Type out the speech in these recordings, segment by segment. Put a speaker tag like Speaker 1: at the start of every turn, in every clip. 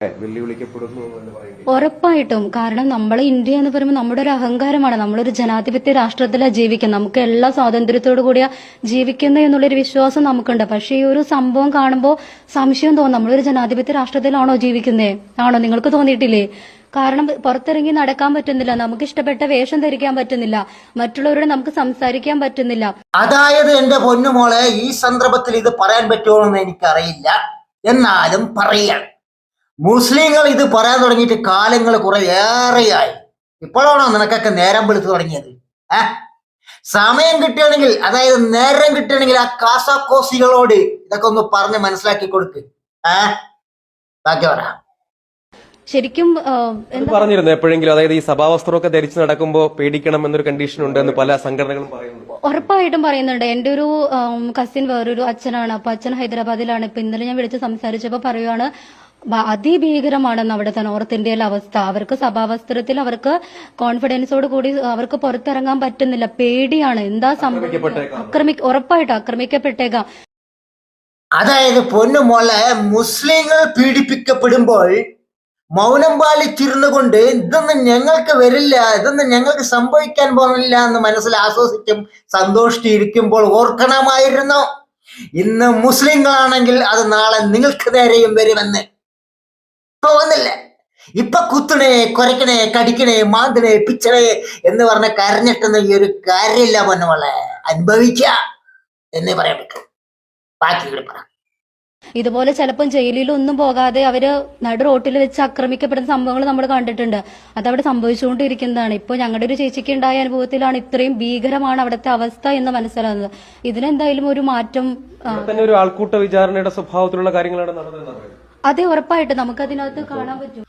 Speaker 1: വെല്ലുവിളിക്കപ്പെടുന്നു എന്ന് പറയുന്നത്
Speaker 2: ഉറപ്പായിട്ടും. കാരണം നമ്മൾ ഇന്ത്യ എന്ന് പറയുമ്പോൾ നമ്മുടെ ഒരു അഹങ്കാരമാണ്. നമ്മളൊരു ജനാധിപത്യ രാഷ്ട്രത്തിലാണ് ജീവിക്കുന്നത്. നമുക്ക് എല്ലാ സ്വാതന്ത്ര്യത്തോടു കൂടിയ ജീവിക്കുന്നത് എന്നുള്ളൊരു വിശ്വാസം നമുക്കുണ്ട്. പക്ഷെ ഈ ഒരു സംഭവം കാണുമ്പോൾ സംശയം തോന്നും, നമ്മളൊരു ജനാധിപത്യ രാഷ്ട്രത്തിലാണോ ജീവിക്കുന്നത്? ആണോ? നിങ്ങൾക്ക് തോന്നിയിട്ടില്ലേ? കാരണം പുറത്തിറങ്ങി നടക്കാൻ പറ്റുന്നില്ല, നമുക്ക് ഇഷ്ടപ്പെട്ട വേഷം ധരിക്കാൻ പറ്റുന്നില്ല, മറ്റുള്ളവരോട് നമുക്ക് സംസാരിക്കാൻ പറ്റുന്നില്ല.
Speaker 3: അതായത് എന്റെ പൊന്നുമോളെ, ഈ സന്ദർഭത്തിൽ ഇത് പറയാൻ പറ്റുമോ എന്ന് എനിക്കറിയില്ല, എന്നാലും പറയാണ്. മുസ്ലിങ്ങൾ ഇത് പറയാൻ തുടങ്ങിയിട്ട് കാലങ്ങൾ കുറെ ഏറെയായി. ഇപ്പോഴാണോ നിനക്കൊക്കെ നേരം വിളിച്ചു തുടങ്ങിയത്? സമയം കിട്ടുകയാണെങ്കിൽ, അതായത് നേരം കിട്ടുകയാണെങ്കിൽ ആ കാസാക്കോസികളോട് ഇതൊക്കെ ഒന്ന് പറഞ്ഞ് മനസ്സിലാക്കി കൊടുക്ക്. ബാക്കി പറ.
Speaker 2: ശരിക്കും
Speaker 1: പറഞ്ഞിരുന്നു എപ്പോഴെങ്കിലും, അതായത് ഈ സഭാവസ്ത്രമൊക്കെ ധരിച്ച് നടക്കുമ്പോൾ പേടിക്കണം എന്നൊരു കണ്ടീഷൻ ഉണ്ട് എന്ന് പല സംഘടനകളും പറയുന്നു.
Speaker 2: ഉറപ്പായിട്ടും പറയുന്നുണ്ട്. എൻ്റെ ഒരു കസിൻ വേറൊരു അച്ഛനാണ്. അപ്പൊ അച്ഛൻ ഹൈദരാബാദിലാണ്. ഇപ്പൊ ഇന്നലെ ഞാൻ വിളിച്ച് സംസാരിച്ചപ്പോൾ പറയുവാണ്, അതിഭീകരമാണെന്ന് അവിടുത്തെ നോർത്ത് ഇന്ത്യയിലെ അവസ്ഥ. അവർക്ക് സഭാവസ്ത്രത്തിൽ അവർക്ക് കോൺഫിഡൻസോട് കൂടി അവർക്ക് പുറത്തിറങ്ങാൻ പറ്റുന്നില്ല, പേടിയാണ്. എന്താ സംഭവം? ഉറപ്പായിട്ടും ആക്രമിക്കപ്പെട്ടേക്കാം.
Speaker 3: അതായത് പൊന്നുമോളെ, മുസ്ലിങ്ങൾ പീഡിപ്പിക്കപ്പെടുമ്പോൾ മൗനം പാലിച്ചിരുന്നു കൊണ്ട് ഇതൊന്നും ഞങ്ങൾക്ക് വരില്ല, ഇതൊന്നും ഞങ്ങൾക്ക് സംഭവിക്കാൻ പോകുന്നില്ല എന്ന് മനസ്സിൽ ആശ്വസിച്ചും സന്തോഷിച്ചിരിക്കുമ്പോൾ ഓർക്കണമായിരുന്നു, ഇന്ന് മുസ്ലിങ്ങളാണെങ്കിൽ അത് നാളെ നിങ്ങൾക്ക് നേരെയും വരുമെന്ന്. ഇപ്പൊ വന്നില്ലേ? ഇപ്പൊ കുത്തണേ, കുരക്കണേ, കടിക്കണേ, മാന്തണേ, പിച്ചണേ എന്ന് പറഞ്ഞ കരഞ്ഞിട്ടൊന്നും ഈ ഒരു കാര്യമില്ല പൊന്നുമോളെ. അനുഭവിക്ക എന്നേ പറയാൻ പറ്റും. ബാക്കി ഇവിടെ പറ.
Speaker 2: ഇതുപോലെ ചിലപ്പം ജയിലിലൊന്നും പോകാതെ അവര് നടു റോട്ടിൽ വെച്ച് ആക്രമിക്കപ്പെടുന്ന സംഭവങ്ങൾ നമ്മൾ കണ്ടിട്ടുണ്ട്. അതവിടെ സംഭവിച്ചുകൊണ്ടിരിക്കുന്നതാണ്. ഇപ്പൊ ഞങ്ങളുടെ ഒരു ചേച്ചിക്ക് ഉണ്ടായ അനുഭവത്തിലാണ് ഇത്രയും ഭീകരമാണ് അവിടുത്തെ അവസ്ഥ എന്ന് മനസ്സിലാകുന്നത്. ഇതിനെന്തായാലും ഒരു മാറ്റം.
Speaker 1: ഒരു ആൾക്കൂട്ട വിചാരണയുടെ സ്വഭാവത്തിലുള്ള കാര്യങ്ങളാണ് നടന്നത്.
Speaker 2: അതെ, ഉറപ്പായിട്ട് നമുക്ക് അതിനകത്ത് കാണാൻ പറ്റും.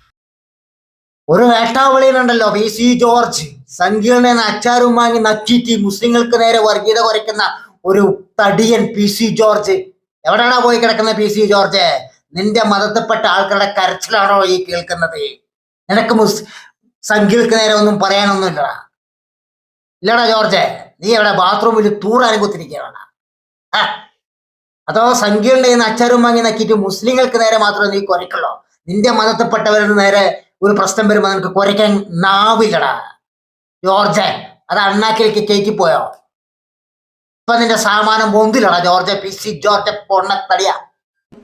Speaker 3: ഒരു വേട്ടാവളിയിലുണ്ടല്ലോ PC ജോർജ്, സംഘീർണ അച്ചാരും വാങ്ങി നക്കിയിട്ട് മുസ്ലിങ്ങൾക്ക് നേരെ വർഗീയത കുറയ്ക്കുന്ന ഒരു തടിയൻ PC ജോർജ്. എവിടെയാണോ പോയി കിടക്കുന്ന PC ജോർജ്? നിന്റെ മതത്തിൽപ്പെട്ട ആൾക്കാരുടെ കരച്ചിലാണോ ഈ കേൾക്കുന്നത്? നിനക്ക് സംഘികൾക്ക് നേരെ ഒന്നും പറയാനൊന്നും ഇല്ലടാ. ഇല്ലടാ ജോർജ്, നീ എവിടെ ബാത്റൂമിൽ തൂറാനും കുത്തിരിക്കുകയാണ്? അതോ സംഘികളുടെ അച്ചാരും വാങ്ങി നക്കിയിട്ട് മുസ്ലിങ്ങൾക്ക് നേരെ മാത്രമേ നീ കുരയ്ക്കുള്ളൂ? നിന്റെ മതത്തിൽപ്പെട്ടവരുടെ നേരെ ഒരു പ്രശ്നം വരുമ്പോൾ നിനക്ക് കുരയ്ക്കാൻ നാവില്ലടാ ജോർജ്. അത് അണ്ണാക്കിലേക്ക് കയറ്റിപ്പോയോ? ഇപ്പൊ നിന്റെ സാമാനം പൊന്തില്ലടാ ജോർജ്, PC ജോർജ് പൊണ്ണത്തടിയ.